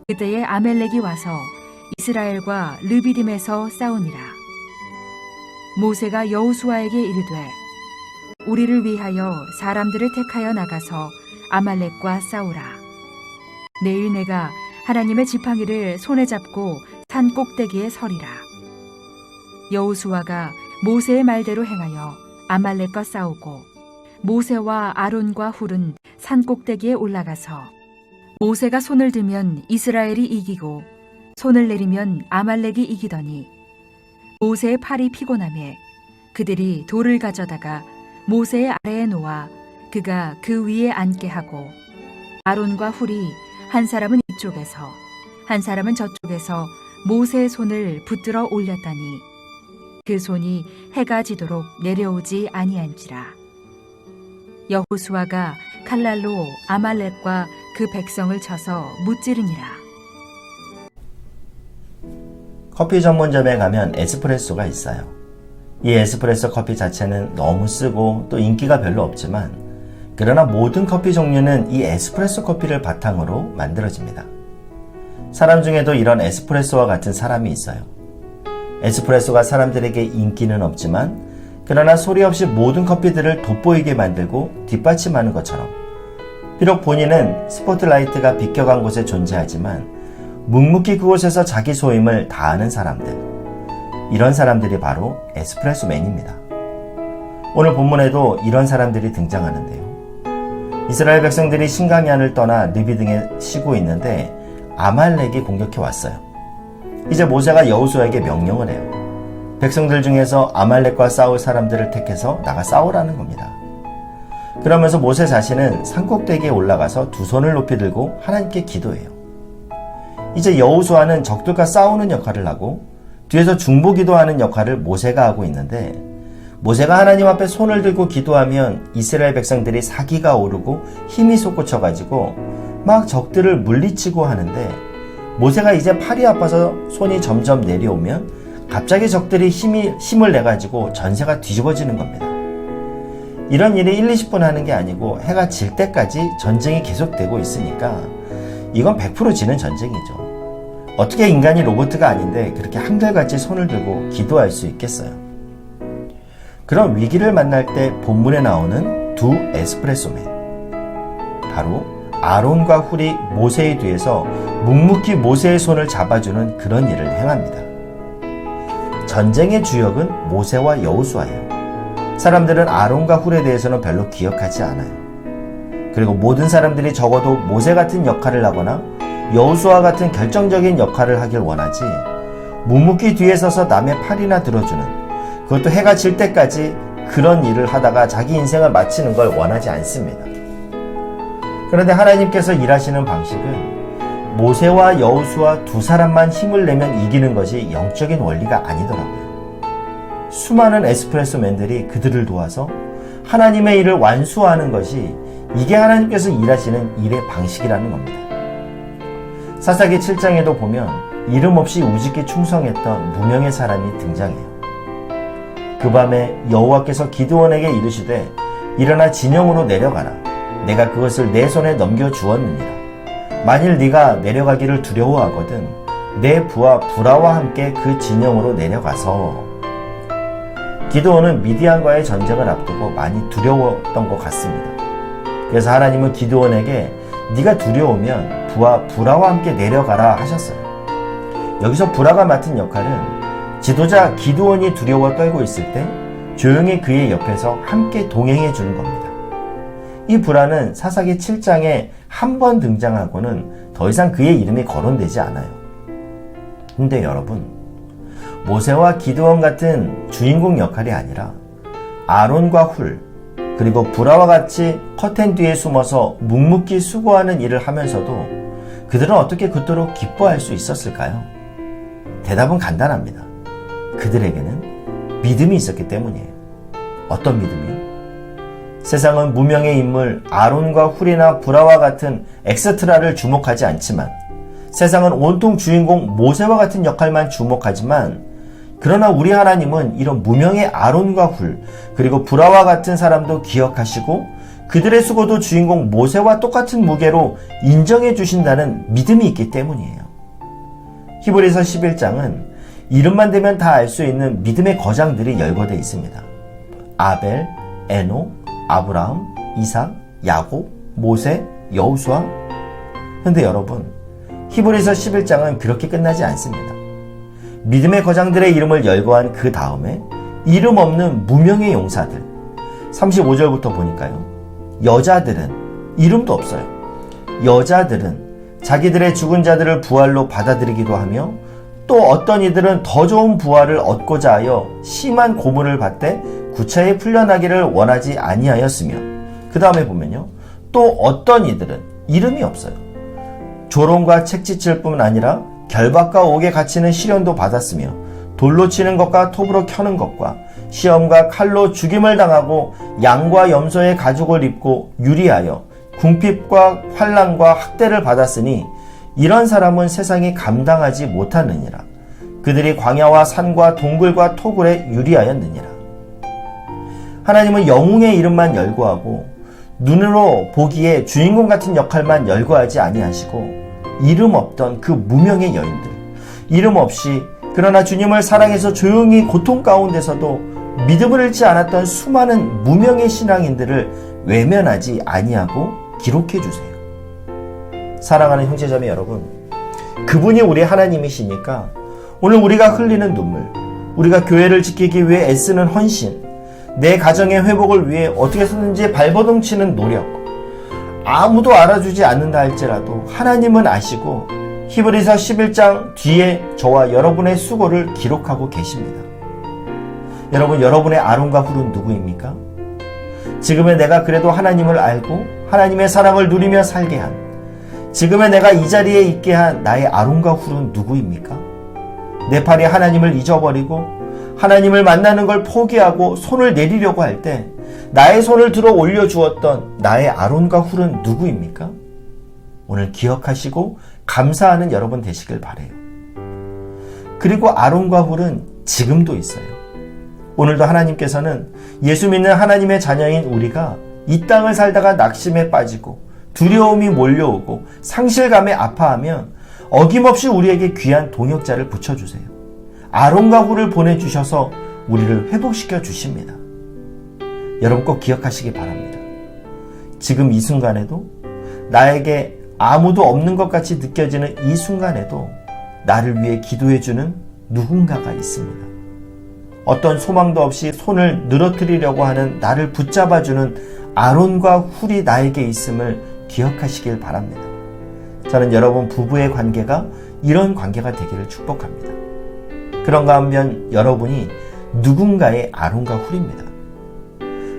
그때에 아멜렉이 와서 이스라엘과 르비딤에서 싸우니라. 모세가 여호수아에게 이르되 우리를 위하여 사람들을 택하여 나가서 아말렉과 싸우라. 내일 내가 하나님의 지팡이를 손에 잡고 산 꼭대기에 서리라. 여호수아가 모세의 말대로 행하여 아말렉과 싸우고 모세와 아론과 훌은 산 꼭대기에 올라가서 모세가 손을 들면 이스라엘이 이기고 손을 내리면 아말렉이 이기더니 모세의 팔이 피곤하매 그들이 돌을 가져다가 모세의 아래에 놓아 그가 그 위에 앉게 하고 아론과 훌이 한 사람은 이쪽에서 한 사람은 저쪽에서 모세의 손을 붙들어 올렸다니 그 손이 해가 지도록 내려오지 아니한지라. 여호수아가 칼날로 아말렉과 그 백성을 쳐서 무찌르니라. 커피 전문점에 가면 에스프레소가 있어요. 이 에스프레소 커피 자체는 너무 쓰고 또 인기가 별로 없지만 그러나 모든 커피 종류는 이 에스프레소 커피를 바탕으로 만들어집니다. 사람 중에도 이런 에스프레소와 같은 사람이 있어요. 에스프레소가 사람들에게 인기는 없지만 그러나 소리 없이 모든 커피들을 돋보이게 만들고 뒷받침하는 것처럼 비록 본인은 스포트라이트가 비껴간 곳에 존재하지만 묵묵히 그곳에서 자기 소임을 다하는 사람들, 이런 사람들이 바로 에스프레소맨입니다. 오늘 본문에도 이런 사람들이 등장하는데요. 이스라엘 백성들이 신강야를 떠나 르비딤에 쉬고 있는데 아말렉이 공격해 왔어요. 이제 모세가 여호수아에게 명령을 해요. 백성들 중에서 아말렉과 싸울 사람들을 택해서 나가 싸우라는 겁니다. 그러면서 모세 자신은 산꼭대기에 올라가서 두 손을 높이 들고 하나님께 기도해요. 이제 여호수아는 적들과 싸우는 역할을 하고 뒤에서 중보기도하는 역할을 모세가 하고 있는데 모세가 하나님 앞에 손을 들고 기도하면 이스라엘 백성들이 사기가 오르고 힘이 솟구쳐가지고 막 적들을 물리치고 하는데 모세가 이제 팔이 아파서 손이 점점 내려오면 갑자기 적들이 힘을 내가지고 전세가 뒤집어지는 겁니다. 이런 일이 1, 20분 하는 게 아니고 해가 질 때까지 전쟁이 계속되고 있으니까 이건 100% 지는 전쟁이죠. 어떻게 인간이 로봇가 아닌데 그렇게 한결같이 손을 들고 기도할 수 있겠어요? 그런 위기를 만날 때 본문에 나오는 두 에스프레소맨, 바로 아론과 훌이 모세의 뒤에서 묵묵히 모세의 손을 잡아주는 그런 일을 행합니다. 전쟁의 주역은 모세와 여호수아예요. 사람들은 아론과 훌에 대해서는 별로 기억하지 않아요. 그리고 모든 사람들이 적어도 모세 같은 역할을 하거나 여호수아 같은 결정적인 역할을 하길 원하지 묵묵히 뒤에 서서 남의 팔이나 들어주는, 그것도 해가 질 때까지 그런 일을 하다가 자기 인생을 마치는 걸 원하지 않습니다. 그런데 하나님께서 일하시는 방식은 모세와 여호수아 두 사람만 힘을 내면 이기는 것이 영적인 원리가 아니더라고요. 수많은 에스프레소맨들이 그들을 도와서 하나님의 일을 완수하는 것이 이게 하나님께서 일하시는 일의 방식이라는 겁니다. 사사기 7장에도 보면 이름 없이 우직히 충성했던 무명의 사람이 등장해요. 그 밤에 여호와께서 기드온에게 이르시되 일어나 진영으로 내려가라. 내가 그것을 내 손에 넘겨주었느니라. 만일 네가 내려가기를 두려워하거든 내 부하 브라와 함께 그 진영으로 내려가서. 기드온은 미디안과의 전쟁을 앞두고 많이 두려웠던 것 같습니다. 그래서 하나님은 기드온에게 네가 두려우면 부하 브라와 함께 내려가라 하셨어요. 여기서 브라가 맡은 역할은 지도자 기드온이 두려워 떨고 있을 때 조용히 그의 옆에서 함께 동행해 주는 겁니다. 이 브라는 사사기 7장에 한 번 등장하고는 더 이상 그의 이름이 거론되지 않아요. 근데 여러분, 모세와 기드온 같은 주인공 역할이 아니라 아론과 훌, 그리고 브라와 같이 커튼 뒤에 숨어서 묵묵히 수고하는 일을 하면서도 그들은 어떻게 그토록 기뻐할 수 있었을까요? 대답은 간단합니다. 그들에게는 믿음이 있었기 때문이에요. 어떤 믿음이요? 세상은 무명의 인물 아론과 훌이나 브라와 같은 엑스트라를 주목하지 않지만, 세상은 온통 주인공 모세와 같은 역할만 주목하지만, 그러나 우리 하나님은 이런 무명의 아론과 훌, 그리고 브라와 같은 사람도 기억하시고 그들의 수고도 주인공 모세와 똑같은 무게로 인정해 주신다는 믿음이 있기 때문이에요. 히브리서 11장은 이름만 대면 다 알 수 있는 믿음의 거장들이 열거되어 있습니다. 아벨, 에녹, 아브라함, 이삭, 야곱, 모세, 여호수아. 그런데 여러분, 히브리서 11장은 그렇게 끝나지 않습니다. 믿음의 거장들의 이름을 열거한 그 다음에 이름 없는 무명의 용사들, 35절부터 보니까요. 여자들은 이름도 없어요. 여자들은 자기들의 죽은 자들을 부활로 받아들이기도 하며 또 어떤 이들은 더 좋은 부활을 얻고자 하여 심한 고문을 받되 구차히 풀려나기를 원하지 아니하였으며, 그 다음에 보면요. 또 어떤 이들은 이름이 없어요. 조롱과 책짓을 뿐 아니라 결박과 옥에 갇히는 시련도 받았으며 돌로 치는 것과 톱으로 켜는 것과 시험과 칼로 죽임을 당하고 양과 염소의 가죽을 입고 유리하여 궁핍과 환난과 학대를 받았으니 이런 사람은 세상이 감당하지 못하느니라. 그들이 광야와 산과 동굴과 토굴에 유리하였느니라. 하나님은 영웅의 이름만 열거하고 눈으로 보기에 주인공 같은 역할만 열거하지 아니하시고 이름 없던 그 무명의 여인들, 이름 없이 그러나 주님을 사랑해서 조용히 고통 가운데서도 믿음을 잃지 않았던 수많은 무명의 신앙인들을 외면하지 아니하고 기록해 주세요. 사랑하는 형제자매 여러분, 그분이 우리 하나님이시니까 오늘 우리가 흘리는 눈물, 우리가 교회를 지키기 위해 애쓰는 헌신, 내 가정의 회복을 위해 어떻게 해서든지 발버둥 치는 노력, 아무도 알아주지 않는다 할지라도 하나님은 아시고 히브리서 11장 뒤에 저와 여러분의 수고를 기록하고 계십니다. 여러분, 여러분의 아론과 훌은 누구입니까? 지금의 내가 그래도 하나님을 알고 하나님의 사랑을 누리며 살게 한, 지금의 내가 이 자리에 있게 한 나의 아론과 훌은 누구입니까? 내 팔이 하나님을 잊어버리고 하나님을 만나는 걸 포기하고 손을 내리려고 할 때 나의 손을 들어 올려주었던 나의 아론과 훌은 누구입니까? 오늘 기억하시고 감사하는 여러분 되시길 바라요. 그리고 아론과 훌은 지금도 있어요. 오늘도 하나님께서는 예수 믿는 하나님의 자녀인 우리가 이 땅을 살다가 낙심에 빠지고 두려움이 몰려오고 상실감에 아파하면 어김없이 우리에게 귀한 동역자를 붙여주세요. 아론과 훌을 보내주셔서 우리를 회복시켜 주십니다. 여러분 꼭 기억하시기 바랍니다. 지금 이 순간에도 나에게 아무도 없는 것 같이 느껴지는 이 순간에도 나를 위해 기도해주는 누군가가 있습니다. 어떤 소망도 없이 손을 늘어뜨리려고 하는 나를 붙잡아주는 아론과 훌이 나에게 있음을 기억하시길 바랍니다. 저는 여러분 부부의 관계가 이런 관계가 되기를 축복합니다. 그런가 하면 여러분이 누군가의 아론과 훌입니다.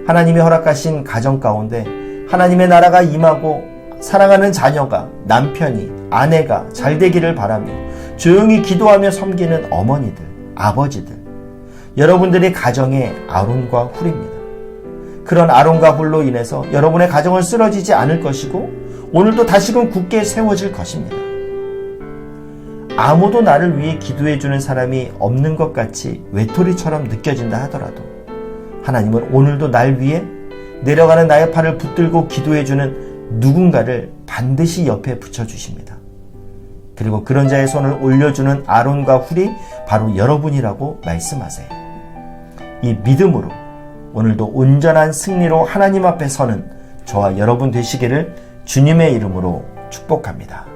하나님이 허락하신 가정 가운데 하나님의 나라가 임하고 사랑하는 자녀가, 남편이, 아내가 잘 되기를 바라며 조용히 기도하며 섬기는 어머니들, 아버지들, 여러분들이 가정의 아론과 훌입니다. 그런 아론과 훌로 인해서 여러분의 가정은 쓰러지지 않을 것이고 오늘도 다시금 굳게 세워질 것입니다. 아무도 나를 위해 기도해주는 사람이 없는 것 같이 외톨이처럼 느껴진다 하더라도 하나님은 오늘도 날 위해 내려가는 나의 팔을 붙들고 기도해주는 누군가를 반드시 옆에 붙여주십니다. 그리고 그런 자의 손을 올려주는 아론과 훌이 바로 여러분이라고 말씀하세요. 이 믿음으로 오늘도 온전한 승리로 하나님 앞에 서는 저와 여러분 되시기를 주님의 이름으로 축복합니다.